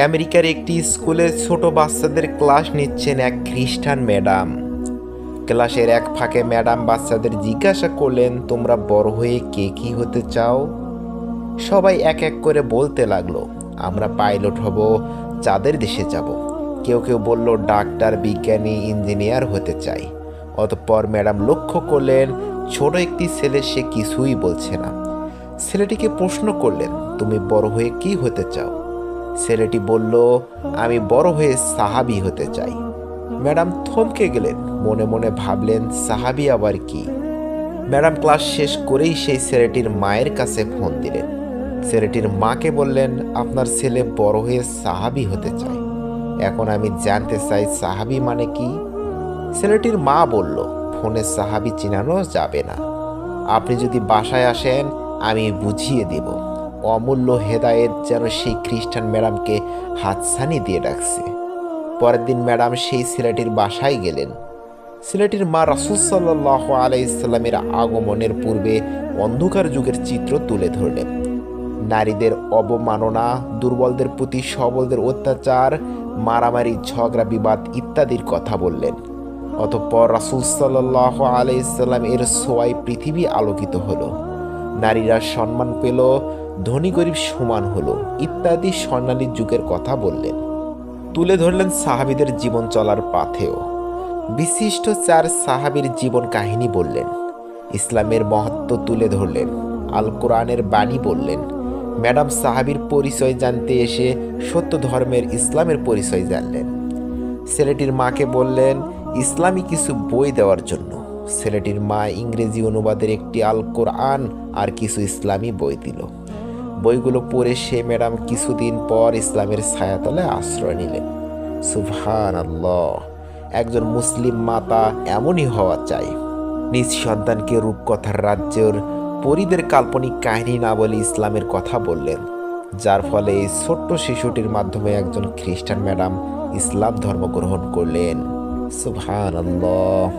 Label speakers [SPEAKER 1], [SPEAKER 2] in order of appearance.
[SPEAKER 1] আমেরিকার একটি স্কুলে ছোট বাচ্চাদের ক্লাস নিচ্ছেন এক খ্রিস্টান ম্যাডাম। ক্লাসের এক ফাঁকে ম্যাডাম বাচ্চাদের জিজ্ঞাসা করলেন, তোমরা বড় হয়ে কে কি হতে চাও? সবাই এক এক করে বলতে লাগলো, আমরা পাইলট হব, চাঁদের দেশে যাব। কেউ কেউ বলল, ডাক্তার, বিজ্ঞানী, ইঞ্জিনিয়ার হতে চাই। অতঃপর ম্যাডাম লক্ষ্য করলেন ছোট একটি ছেলে, সে কিছুই বলছে না। ছেলেটিকে প্রশ্ন করলেন, তুমি বড় হয়ে কি হতে চাও? ছেলেটি বলল, আমি বড় হয়ে সাহাবী হতে চাই। ম্যাডাম থমকে গেলেন, মনে মনে ভাবলেন, সাহাবী আবার কি? ম্যাডাম ক্লাস শেষ করেই সেই ছেলেটির মায়ের কাছে ফোন দিলেন। ছেলেটির মাকে বললেন, আপনার ছেলে বড় হয়ে সাহাবী হতে চায়। এখন আমি জানতে চাই সাহাবী মানে কি? ছেলেটির মা বলল, ফোনে সাহাবী চিনানো যাবে না। আপনি যদি বাসায় আসেন আমি বুঝিয়ে দেব। অমূল্য হেদায়েত যেন সেই খ্রিস্টান ম্যাডামকে হাতছানি দিয়ে ডাকছে। পরের দিন ম্যাডাম সেই ছেলেটির বাসায় গেলেন। ছেলেটির মা রাসূল সাল্লাল্লাহু আলাইহি সাল্লামের আগমনের পূর্বে অন্ধকার যুগের চিত্র তুলে ধরলেন। নারীদের অবমাননা, দুর্বলদের প্রতি সবলদের অত্যাচার, মারামারি, ঝগড়া, বিবাদ ইত্যাদির কথা বললেন। অতঃপর রাসূল সাল্লাল্লাহু আলাইহি সাল্লাম এর ছোঁয়ায় পৃথিবী আলোকিত হলো, নারীরা সম্মান পেল, ধনী গরিব সমান হলো ইত্যাদি স্বর্ণালী যুগের কথা বললেন। তুলে ধরলেন সাহাবীদের জীবন চলার পাথেও। বিশিষ্ট 4 সাহাবীর জীবন কাহিনী বললেন, ইসলামের মহত্ব তুলে ধরলেন, আল কোরআনের বাণী বললেন। ম্যাডাম সাহাবীর পরিচয় জানতে এসে সত্য ধর্মের ইসলামের পরিচয় জানলেন। ছেলেটির মাকে বললেন ইসলামী কিছু বই দেওয়ার জন্য। ছেলেটির মা ইংরেজি অনুবাদের একটি আল কোরআন আর কিছু ইসলামী বই দিল। বইগুলো পড়ে সে ম্যাডাম কিছুদিন পর ইসলামের ছায়াতলে আশ্রয় নিলেন। সুবহানাল্লাহ! একজন মুসলিম মাতা এমনই হওয়া চাই। নিজ সন্তানকে রূপকথার রাজ্যের পরীদের কাল্পনিক কাহিনী না বলে ইসলামের কথা বললেন, যার ফলে এই ছোট্ট শিশুটির মাধ্যমে একজন খ্রিস্টান ম্যাডাম ইসলাম ধর্ম গ্রহণ করলেন। সুবহানাল্লাহ!